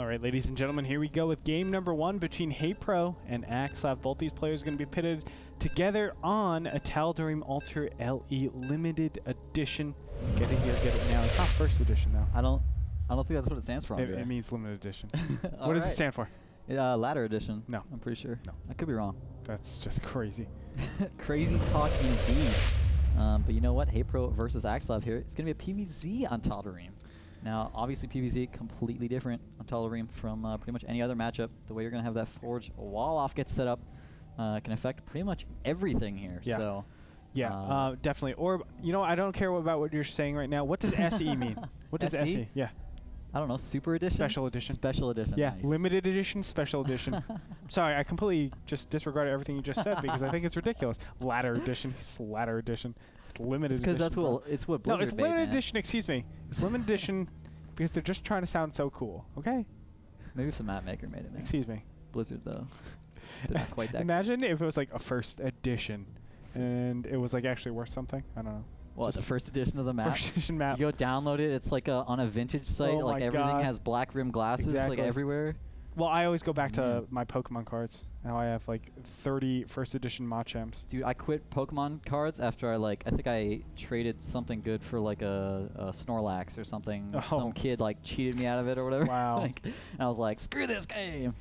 All right, ladies and gentlemen, here we go with game number 1 between Haypro and Axslav. Both these players are going to be pitted together on a Darim Alter LE limited edition. Get it here, get it now. It's not first edition though. I don't think that's what it stands for. It means limited edition. What What does it stand for? Ladder edition. No. I'm pretty sure. No. I could be wrong. That's just crazy. Crazy talk indeed. But you know what? Haypro versus Axslav here. It's going to be a PvZ on Darim. Now, obviously, PvZ completely different on Darim from pretty much any other matchup. The way you're going to have that Forge wall-off get set up can affect pretty much everything here. Yeah. So, yeah, definitely. Or, you know, I don't care about what you're saying right now. What does SE mean? What does SE? Yeah. I don't know, Super Edition? Special Edition. Special Edition. Yeah, nice. Limited Edition, Special Edition. Sorry, I completely just disregarded everything you just said because I think it's ridiculous. Ladder Edition. It's Ladder Edition. It's Limited Edition. Because that's what it's what Blizzard No, it's made, Limited man. Edition, excuse me. It's Limited Edition because they're just trying to sound so cool, okay? Maybe if the map maker made it, man. Excuse me. Blizzard, though. They're not quite that Imagine if it was like a first edition and it was like actually worth something. I don't know. What, the first edition of the map? First edition map. You go download it, it's like on a vintage site, Oh like my everything God. has black rim glasses Exactly. like everywhere. Well, I always go back to my Pokemon cards. Now I have like 30 first edition Machams. Dude, I quit Pokemon cards after I think I traded something good for like a Snorlax or something. Oh. Some kid like cheated me out of it or whatever. Wow. Like, and I was like, screw this game.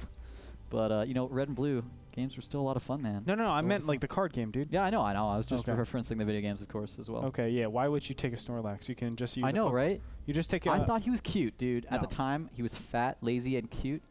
But you know, Red and Blue games were still a lot of fun, man. No, Still I a meant lot of like the card game, dude. Yeah, I know. I was just Okay. referencing the video games, of course, as well. Okay, yeah. Why would you take a Snorlax? You can just use I know, right? You just take a... I thought he was cute, dude. At the No. time, he was fat, lazy, and cute.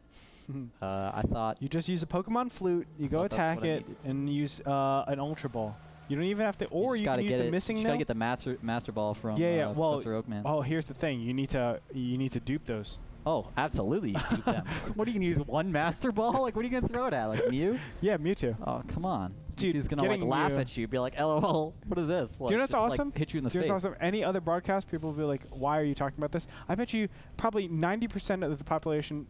I thought... You just use a Pokemon Flute, you go thought that's attack what I it, needed. and use an Ultra Ball. You don't even have to... Or you can use the missing You now. gotta get the master ball from Well, Professor Oakman. oh, here's the thing. You need to dupe those. Oh, absolutely. You dupe them. What are you gonna use? One master ball? Like, what are you gonna throw it at? Like Mew? Yeah, Mewtwo. Oh, come on. Dude, He's gonna like getting laugh Mew- at you, be like, "LOL, what is this?" Like, Dude, that's just, awesome. Like, hit you in the Dude, face. that's awesome. Any other broadcast, people will be like, why are you talking about this? I bet you probably 90% of the population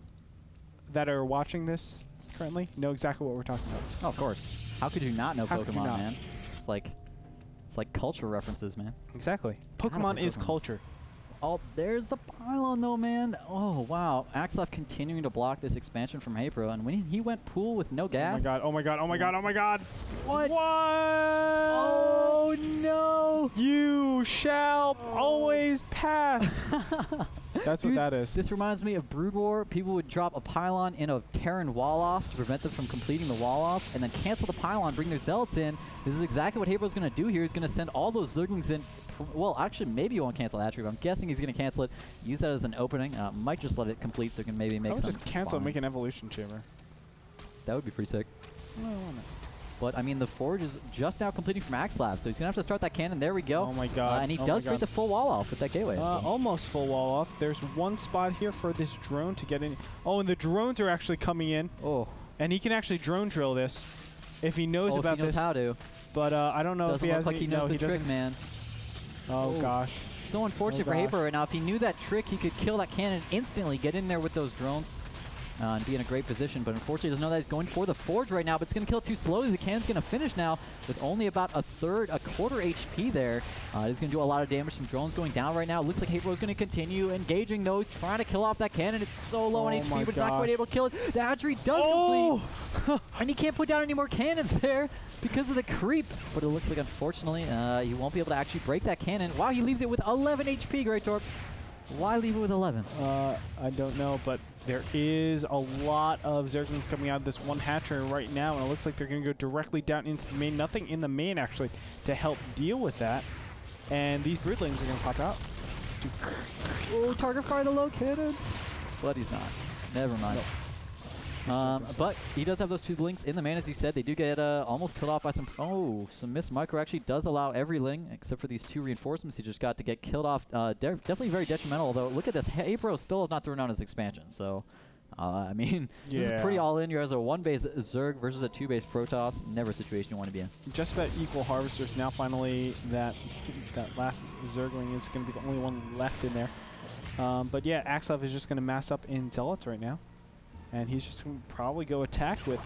that are watching this currently know exactly what we're talking about. Oh, of course. How could you not know How could you Pokemon, not? man? It's like culture references, man. Exactly. Gotta Pokemon play is Pokemon. culture. Oh, there's the pylon, though, man. Oh, wow. Axslav continuing to block this expansion from Haypro, and when he went pool with no gas. Oh my god, oh my god, oh my god, oh my god. What? What? Oh, no. You shall always pass. That's Dude, what that is. This reminds me of Brood War. People would drop a pylon in a Terran wall-off to prevent them from completing the wall-off, and then cancel the pylon, bring their zealots in. This is exactly what Haypro's going to do here. He's going to send all those Zerglings in. Well, actually, maybe he won't cancel that tree, but I'm guessing he's going to cancel it. Use that as an opening. Might just let it complete so he can maybe make I would some just cancel and make spawns. an evolution chamber. That would be pretty sick. No, I want it. But, I mean, the Forge is just now completing from Axslav, so he's going to have to start that cannon. There we go. Oh my god. And he oh does my break god. the full wall off with that gateway. so. Almost full wall off. There's one spot here for this drone to get in. Oh, and the drones are actually coming in. Oh. And he can actually drone drill this if he knows Oh, about if he knows this. how to. But I don't know Doesn't if he look has like any. he knows No, the he trick, doesn't. man. Oh gosh. So unfortunate Oh, for gosh. Haypro right now. If he knew that trick, he could kill that cannon instantly, get in there with those drones, and be in a great position. But unfortunately, he doesn't know that he's going for the Forge right now, but it's going to kill too slowly. The cannon's going to finish now with only about a quarter HP there. He's going to do a lot of damage. Some drones going down right now. Looks like Haypro's going to continue engaging those, trying to kill off that cannon. It's so low on Oh HP, my but it's not gosh. quite able to kill it. The hatchery does complete. And he can't put down any more cannons there because of the creep. But it looks like, unfortunately, he won't be able to actually break that cannon. Wow, he leaves it with 11 HP, Great Torp. Why leave it with 11? I don't know, but there is a lot of Zerglings coming out of this one hatchery right now, and it looks like they're going to go directly down into the main. Nothing in the main, actually, to help deal with that. And these Broodlings are going to pop out. Oh, target fire the low cannon. But he's not. Never mind. But he does have those two links in the main, as you said. They do get almost killed off by some... Oh, some missed micro actually does allow every ling, except for these two reinforcements he just got, to get killed off. Definitely very detrimental, although look at this. Haypro still has not thrown out his expansion, so... I mean, this is pretty all-in. You're as a one-base Zerg versus a two-base Protoss. Never a situation you want to be in. Just about equal harvesters. Now finally that last Zergling is going to be the only one left in there. But yeah, Axslav is just going to mass up in Zealots right now. And he's just going to probably go attack with,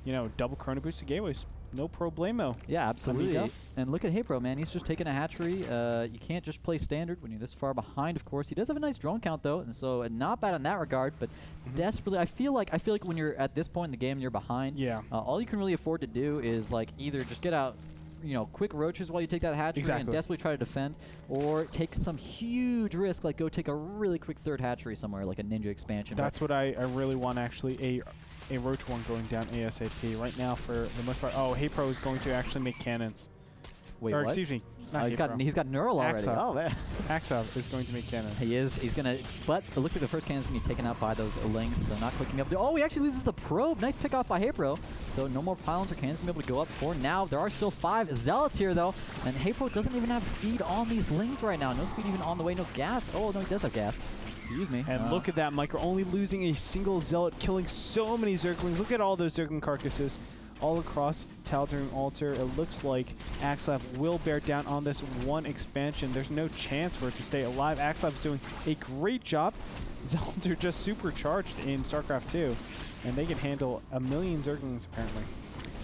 you know, double Chrono Boosted Gateways. no problemo. Yeah, absolutely. Amigo. And look at Haypro, man. He's just taking a hatchery. You can't just play standard when you're this far behind, of course. He does have a nice drone count, though, and so not bad in that regard, but desperately, I feel like when you're at this point in the game and you're behind, all you can really afford to do is, like, either just get out, you know, quick roaches while you take that hatchery and desperately try to defend, or take some huge risk, like go take a really quick third hatchery somewhere, like a ninja expansion. That's what I really want, actually, a roach one going down ASAP. Right now, for the most part, Haypro is going to actually make cannons. Wait, or what? excuse me, not he's got neural already. Axslav. Oh, man. Axslav is going to make cannons. He is. He's going to, but it looks like the first cannon's going to be taken out by those lings, so not clicking up. Oh, he actually loses the probe. Nice pick off by Haypro. So no more pylons or cannons going to be able to go up for now. There are still 5 zealots here, though, and Haypro doesn't even have speed on these lings right now. No speed even on the way, no gas. Oh, no, he does have gas. Excuse me. And look at that, Micro, only losing a single zealot, killing so many zerglings. Look at all those zergling carcasses all across Darim Altar. It looks like Axslav will bear down on this one expansion. There's no chance for it to stay alive. Axslav is doing a great job. Zealots are just supercharged in StarCraft 2, and they can handle a million zerglings, apparently.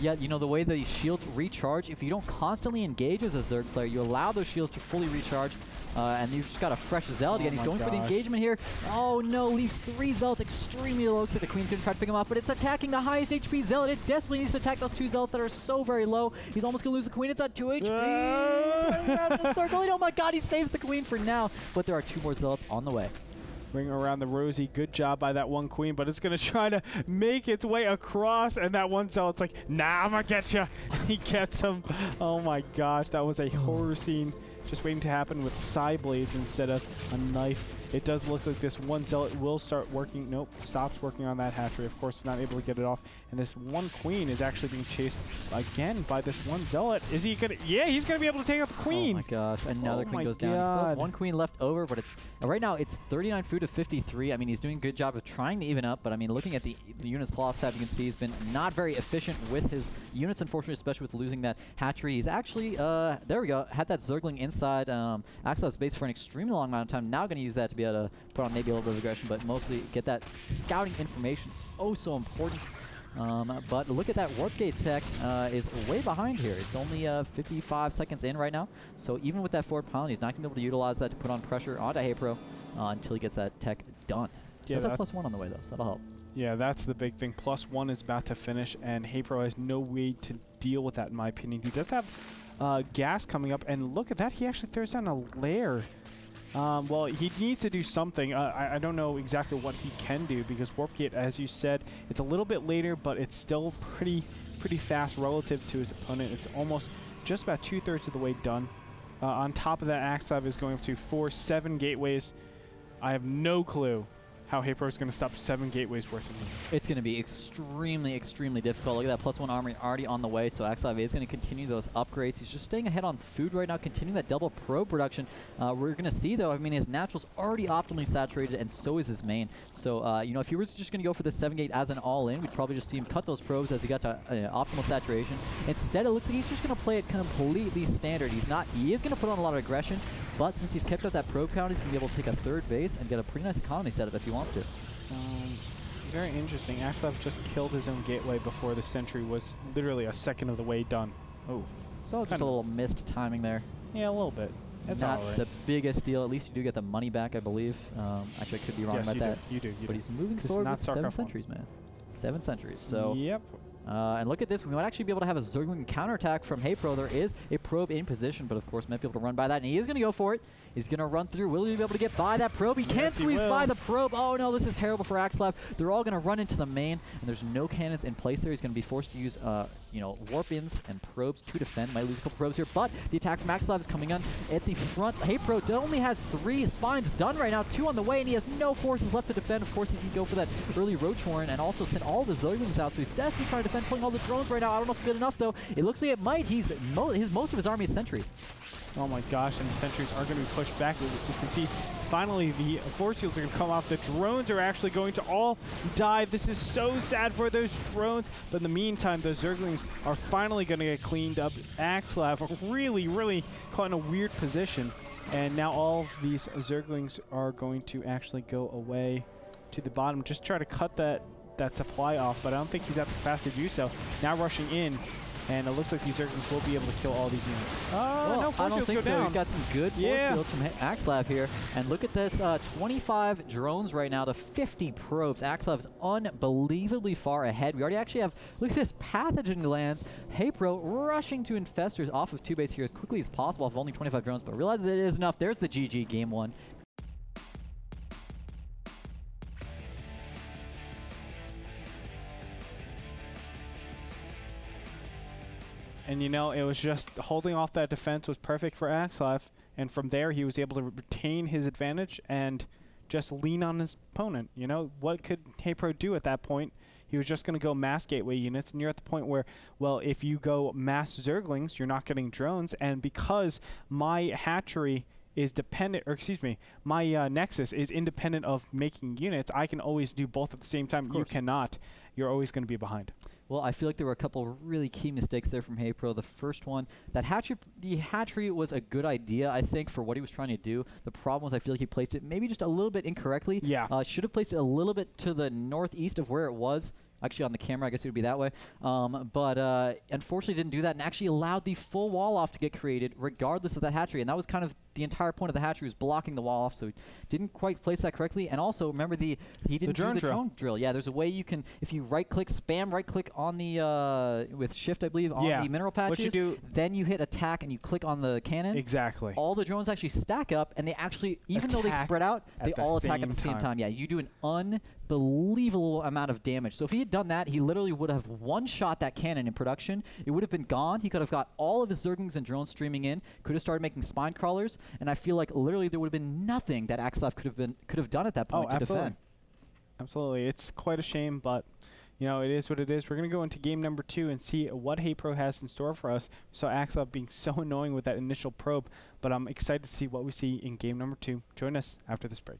Yeah, you know, the way the shields recharge, if you don't constantly engage as a Zerg player, you allow those shields to fully recharge, and you've just got a fresh Zealot again. He's going for the engagement here. Oh no, leaves 3 Zealots extremely low, so the Queen's going to try to pick him off, but it's attacking the highest HP Zealot. It desperately needs to attack those 2 Zealots that are so very low. He's almost going to lose the Queen. It's at 2 HP. He's running around in a circle. Oh my god, he saves the Queen for now, but there are 2 more Zealots on the way. Ring around the rosy. Good job by that one Queen, but it's going to try to make its way across, and that one Zealot's like, nah, I'm going to get you. He gets him. Oh my gosh, that was a horror scene just waiting to happen with side blades instead of a knife. It does look like this one Zealot will start working. Nope, stops working on that hatchery. Of course, not able to get it off. And this one Queen is actually being chased again by this one Zealot. Is he going to? Yeah, he's going to be able to take out the Queen. Oh my gosh, another Queen goes down. He still has 1 Queen left over, but it's right now it's 39 food to 53. I mean, he's doing a good job of trying to even up, but I mean, looking at the units lost tab, you can see he's been not very efficient with his units, unfortunately, especially with losing that hatchery. He's actually, there we go, had that Zergling inside Axslav's base for an extremely long amount of time. Now going to use that to be able to put on maybe a little bit of aggression, but mostly get that scouting information. Oh, so important. But look at that warp gate tech is way behind here. It's only 55 seconds in right now. So even with that forward pylon, he's not going to be able to utilize that to put on pressure onto Haypro until he gets that tech done. Yeah, does have +1 on the way, though, so that'll help. Yeah, that's the big thing. +1 is about to finish, and Haypro has no way to deal with that, in my opinion. He does have gas coming up, and look at that. He actually throws down a lair. Well, he needs to do something. I don't know exactly what he can do, because Warp Gate, as you said, it's a little bit later, but it's still pretty fast relative to his opponent. It's almost just about 2/3 of the way done. On top of that, Axslav is going up to 7 gateways. I have no clue how Haypro is going to stop 7 gateways worth of them. It's going to be extremely, extremely difficult. Look at that +1 armory already on the way, so Axslav is going to continue those upgrades. He's just staying ahead on food right now, continuing that double probe production. We're going to see, though, I mean, his natural's already optimally saturated, and so is his main. So, you know, if he was just going to go for the 7 gate as an all-in, we'd probably just see him cut those probes as he got to optimal saturation. Instead, it looks like he's just going to play it completely standard. He is going to put on a lot of aggression, but since he's kept up that probe count, he's going to be able to take a 3rd base and get a pretty nice economy setup if he wants to. Very interesting. Axslav just killed his own gateway before the sentry was literally a second of the way done. Oh, so just a little missed timing there. Yeah, a little bit. That's not the biggest deal. At least you do get the money back, I believe. Actually, I could be wrong about that. You do. But he's moving forward with 7 sentries, man. 7 sentries. So. Yep. And look at this. We might actually be able to have a Zergling counterattack from Haypro. There is a probe in position, but of course might be able to run by that. And he is going to go for it. He's going to run through. Will he be able to get by that probe? He can't squeeze by the probe. Oh no, this is terrible for Axslav. They're all going to run into the main, and there's no cannons in place there. He's going to be forced to use, you know, warp-ins and probes to defend. Might lose a couple probes here, but the attack from Axslav is coming on at the front. Haypro only has 3 spines done right now, 2 on the way, and he has no forces left to defend. Of course, he can go for that early Roach Horn and also send all the Zerglings out, so he's desperately trying to defend, pulling all the drones right now. I don't know if it's good enough, though. It looks like it might. Most of his army is sentry. Oh my gosh, and the sentries are going to be pushed back. You can see finally the force shields are going to come off. The drones are actually going to all die. This is so sad for those drones. But in the meantime, the Zerglings are finally going to get cleaned up. Axslav really caught in a weird position. And now all of these Zerglings are going to actually go away to the bottom. Just try to cut that supply off, but I don't think he's at the capacity to do so. Now rushing in And it looks like these Zerglings will be able to kill all these units. Well, no, I don't think so. We've got some good force shields from Axslav here. And look at this, 25 drones right now to 50 probes. Axslav's unbelievably far ahead. We already actually have, look at this, pathogen glands. Haypro rushing to infestors off of 2 base here as quickly as possible off of only 25 drones, but realizes it is enough. There's the GG game 1. And you know, it was just holding off that defense was perfect for Axslav. And from there, he was able to retain his advantage and just lean on his opponent. You know, what could Haypro do at that point? He was just going to go mass gateway units, and you're at the point where, well, if you go mass Zerglings, you're not getting drones. And because my hatchery is dependent, or excuse me, my Nexus is independent of making units, I can always do both at the same time. You cannot. You're always going to be behind. Well, I feel like there were a couple really key mistakes there from Haypro. The first one, that the hatchery was a good idea, I think, for what he was trying to do. The problem was I feel like he placed it maybe just a little bit incorrectly. Yeah. Should have placed it a little bit to the northeast of where it was. Actually, on the camera, I guess it would be that way. But unfortunately didn't do that and actually allowed the full wall off to get created regardless of that hatchery. And that was kind of the entire point of the hatchery, was blocking the wall off, so he didn't quite place that correctly. And also, remember, he didn't do the drone drill. Yeah, there's a way you can, if you right-click, spam right-click on the, with shift, I believe, on the mineral patches, what you do, then you hit attack and you click on the cannon. Exactly. All the drones actually stack up, and they actually, even though they spread out, they all attack at the same time. Yeah, you do an unbelievable amount of damage. So if he had done that, he literally would have one-shot that cannon in production. It would have been gone. He could have got all of his Zerglings and drones streaming in, could have started making spine crawlers, and I feel like literally there would have been nothing that Axslav could have done at that point to defend. Absolutely. It's quite a shame, but you know, it is what it is. We're going to go into game number 2 and see what Haypro has in store for us. So Axslav being so annoying with that initial probe, but I'm excited to see what we see in game number 2. Join us after this break.